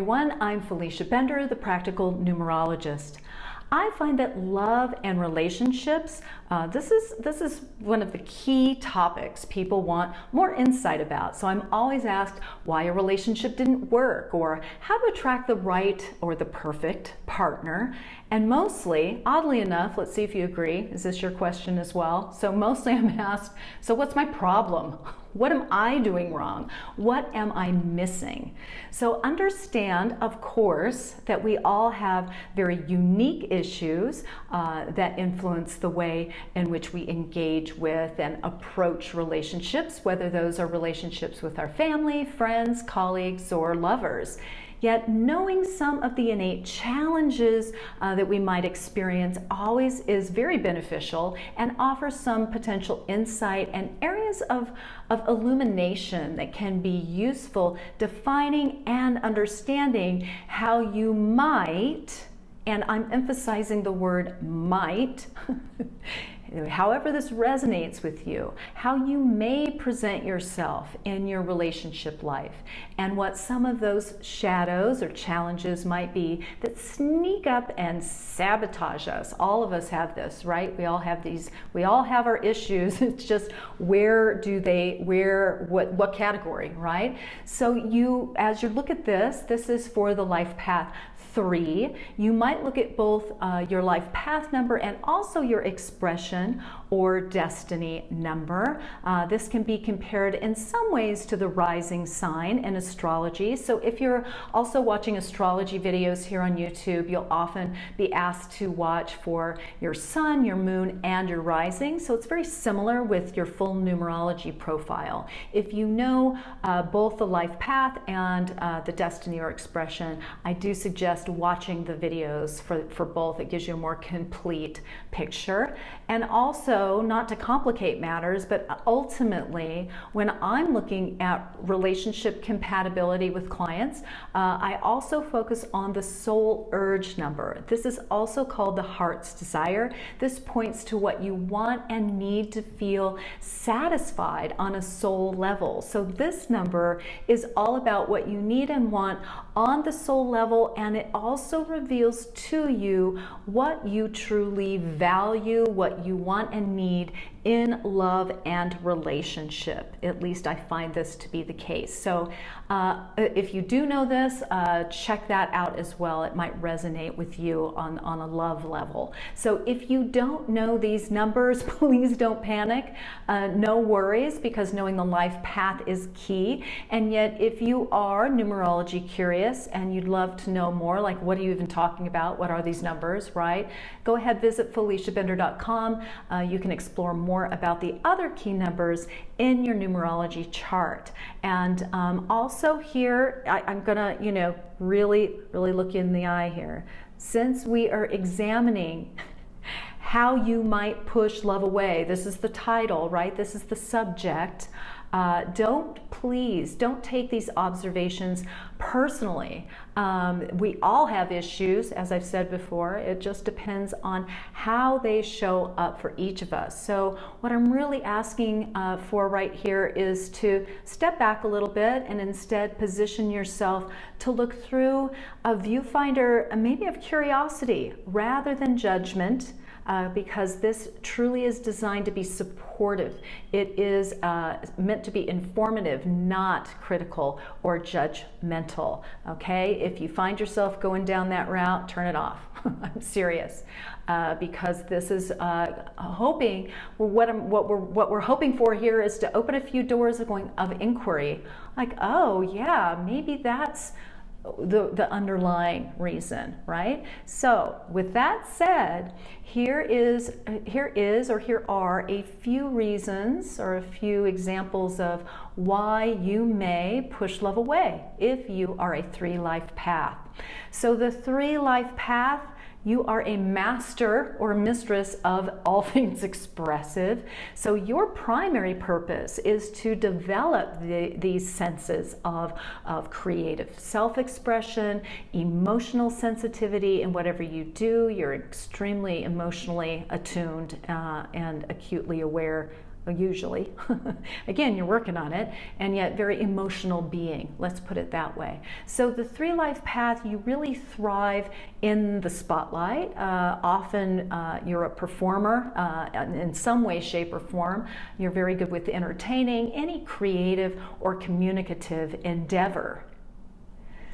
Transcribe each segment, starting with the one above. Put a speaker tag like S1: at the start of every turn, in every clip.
S1: everyone. I'm Felicia Bender, the Practical Numerologist. I find that love and relationships, this is one of the key topics people want more insight about. So I'm always asked why a relationship didn't work, or how to attract the right or the perfect partner. And mostly, oddly enough, let's see if you agree, is this your question as well? So mostly I'm asked, so what's my problem? What am I doing wrong? What am I missing? So understand, of course, that we all have very unique issues that influence the way in which we engage with and approach relationships, whether those are relationships with our family, friends, colleagues, or lovers. Yet knowing some of the innate challenges that we might experience always is very beneficial and offers some potential insight and areas of illumination that can be useful defining and understanding how you might, and I'm emphasizing the word might, however this resonates with you, how you may present yourself in your relationship life, and what some of those shadows or challenges might be that sneak up and sabotage us. All of us have this, right? We all have these, we all have our issues. It's just what category, right? So you, as you look at this is for the life path 3. You might look at both your life path number and also your expression or destiny number. This can be compared in some ways to the rising sign in astrology. So if you're also watching astrology videos here on YouTube, you'll often be asked to watch for your sun, your moon, and your rising. So it's very similar with your full numerology profile. If you know both the life path and the destiny or expression, I do suggest watching the videos for both. It gives you a more complete picture. And also, not to complicate matters, but ultimately, when I'm looking at relationship compatibility with clients, I also focus on the soul urge number. This is also called the heart's desire. This points to what you want and need to feel satisfied on a soul level. So this number is all about what you need and want on the soul level, and it also reveals to you what you truly value, what you want and need in love and relationship. At least I find this to be the case. So if you do know this, check that out as well. It might resonate with you on a love level. So if you don't know these numbers, please don't panic. No worries, because knowing the life path is key. And yet, if you are numerology curious and you'd love to know more, like what are you even talking about? What are these numbers, right? Go ahead, visit FeliciaBender.com. You can explore more about the other key numbers in your numerology chart. And also here, I'm gonna, really look you in the eye here. Since we are examining how you might push love away, this is the title, right? This is the subject. Please don't take these observations personally. We all have issues, as I've said before. It just depends on how they show up for each of us. So what I'm really asking for right here is to step back a little bit and instead position yourself to look through a viewfinder, maybe of curiosity rather than judgment. Because this truly is designed to be supportive. It is meant to be informative, not critical or judgmental, okay? If you find yourself going down that route, turn it off. I'm serious, because this is hoping, what we're hoping for here is to open a few doors of inquiry, like, oh yeah, maybe that's the underlying reason, right? So with that said, here are a few reasons or a few examples of why you may push love away if you are a 3 life path. So the 3 life path, you are a master or mistress of all things expressive. So your primary purpose is to develop these senses of creative self-expression, emotional sensitivity in whatever you do. You're extremely emotionally attuned and acutely aware usually. Again, you're working on it, and yet very emotional being, let's put it that way. So the 3 life path, you really thrive in the spotlight. Often you're a performer in some way, shape, or form. You're very good with entertaining, any creative or communicative endeavor.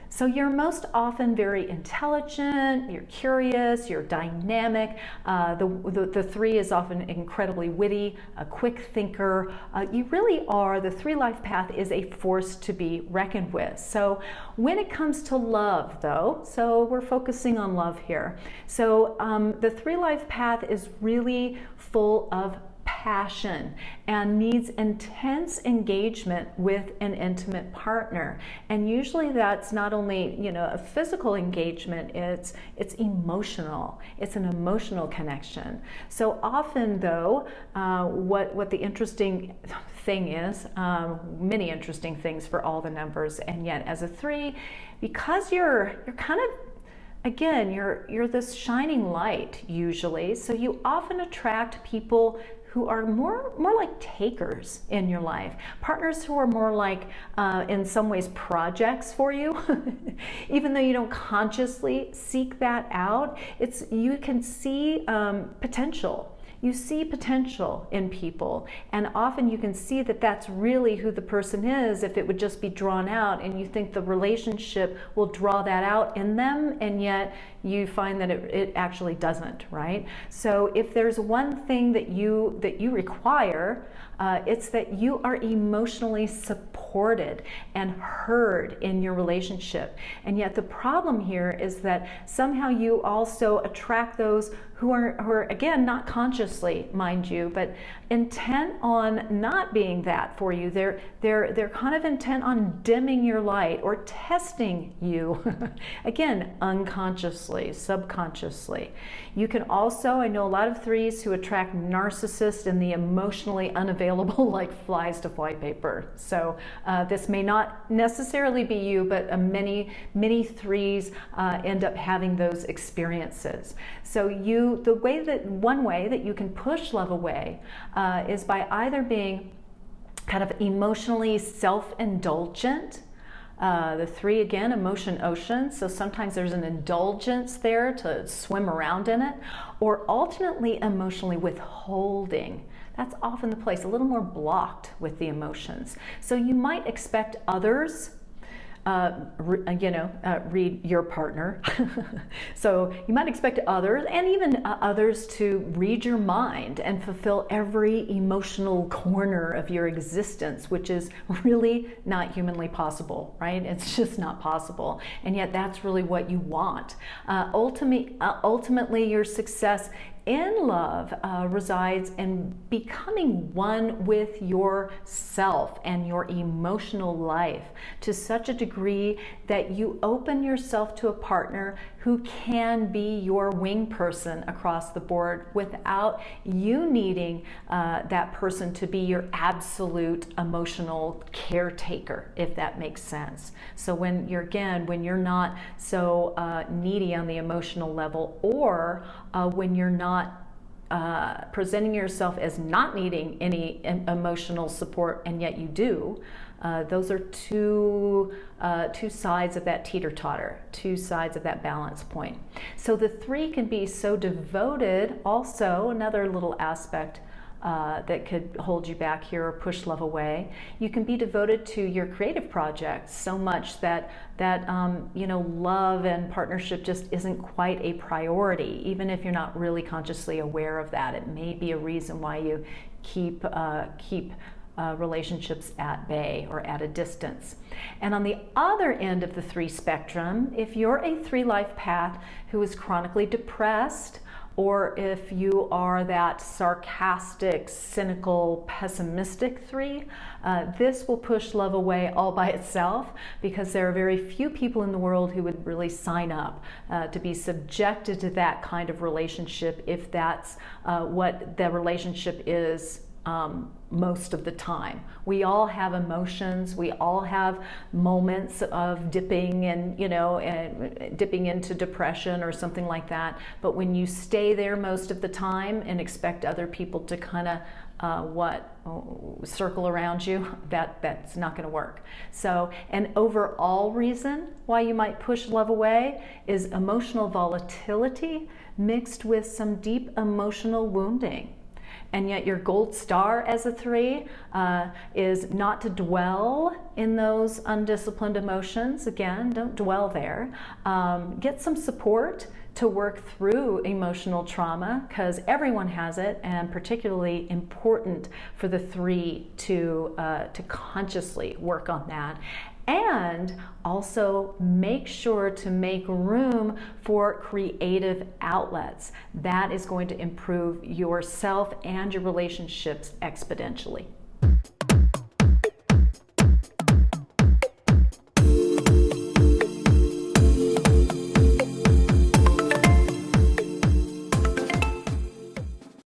S1: So you're most often very intelligent, you're curious, you're dynamic. The 3 is often incredibly witty, a quick thinker. You really are, the 3 life path is a force to be reckoned with. So when it comes to love though, so we're focusing on love here. So the 3 life path is really full of passion and needs intense engagement with an intimate partner. And usually that's not only, you know, a physical engagement, it's emotional. It's an emotional connection. So often though, what the interesting thing is, many interesting things for all the numbers, and yet as a 3, because you're kind of, again, you're this shining light usually, so you often attract people who are more like takers in your life, partners who are more like, in some ways, projects for you. Even though you don't consciously seek that out, you can see potential. You see potential in people, and often you can see that that's really who the person is if it would just be drawn out, and you think the relationship will draw that out in them, and yet you find that it actually doesn't, right? So if there's one thing that you require, it's that you are emotionally supported and heard in your relationship. And yet the problem here is that somehow you also attract those who are again, not consciously, mind you, but intent on not being that for you. They're kind of intent on dimming your light or testing you, again, unconsciously, subconsciously. You can also, I know a lot of 3s who attract narcissists and the emotionally unavailable like flies to flypaper. So this may not necessarily be you, but many 3s end up having those experiences. So one way that you can push love away is by either being kind of emotionally self-indulgent. The 3, again, emotion ocean, so sometimes there's an indulgence there to swim around in it, or alternately emotionally withholding. That's often the place, a little more blocked with the emotions. So you might expect others, read your partner. So you might expect others, and even others, to read your mind and fulfill every emotional corner of your existence, which is really not humanly possible, right? It's just not possible. And yet that's really what you want. Ultimately, your success in love resides in becoming one with yourself and your emotional life to such a degree that you open yourself to a partner who can be your wing person across the board without you needing that person to be your absolute emotional caretaker, if that makes sense. So when you're not so needy on the emotional level, or when you're not presenting yourself as not needing any emotional support, and yet you do. Those are two sides of that teeter-totter, 2 sides of that balance point. So the 3 can be so devoted, also another little aspect that could hold you back here or push love away. You can be devoted to your creative projects so much that love and partnership just isn't quite a priority, even if you're not really consciously aware of that. It may be a reason why you keep relationships at bay or at a distance. And on the other end of the 3 spectrum, if you're a 3 life path who is chronically depressed, or if you are that sarcastic, cynical, pessimistic 3, this will push love away all by itself, because there are very few people in the world who would really sign up to be subjected to that kind of relationship if that's what the relationship is most of the time. We all have emotions. We all have moments of dipping and, dipping into depression or something like that. But when you stay there most of the time and expect other people to kind of circle around you, that's not going to work. So an overall reason why you might push love away is emotional volatility mixed with some deep emotional wounding. And yet your gold star as a 3 is not to dwell in those undisciplined emotions. Again, don't dwell there. Get some support to work through emotional trauma, because everyone has it, and particularly important for the 3 to consciously work on that. And also make sure to make room for creative outlets. That is going to improve yourself and your relationships exponentially.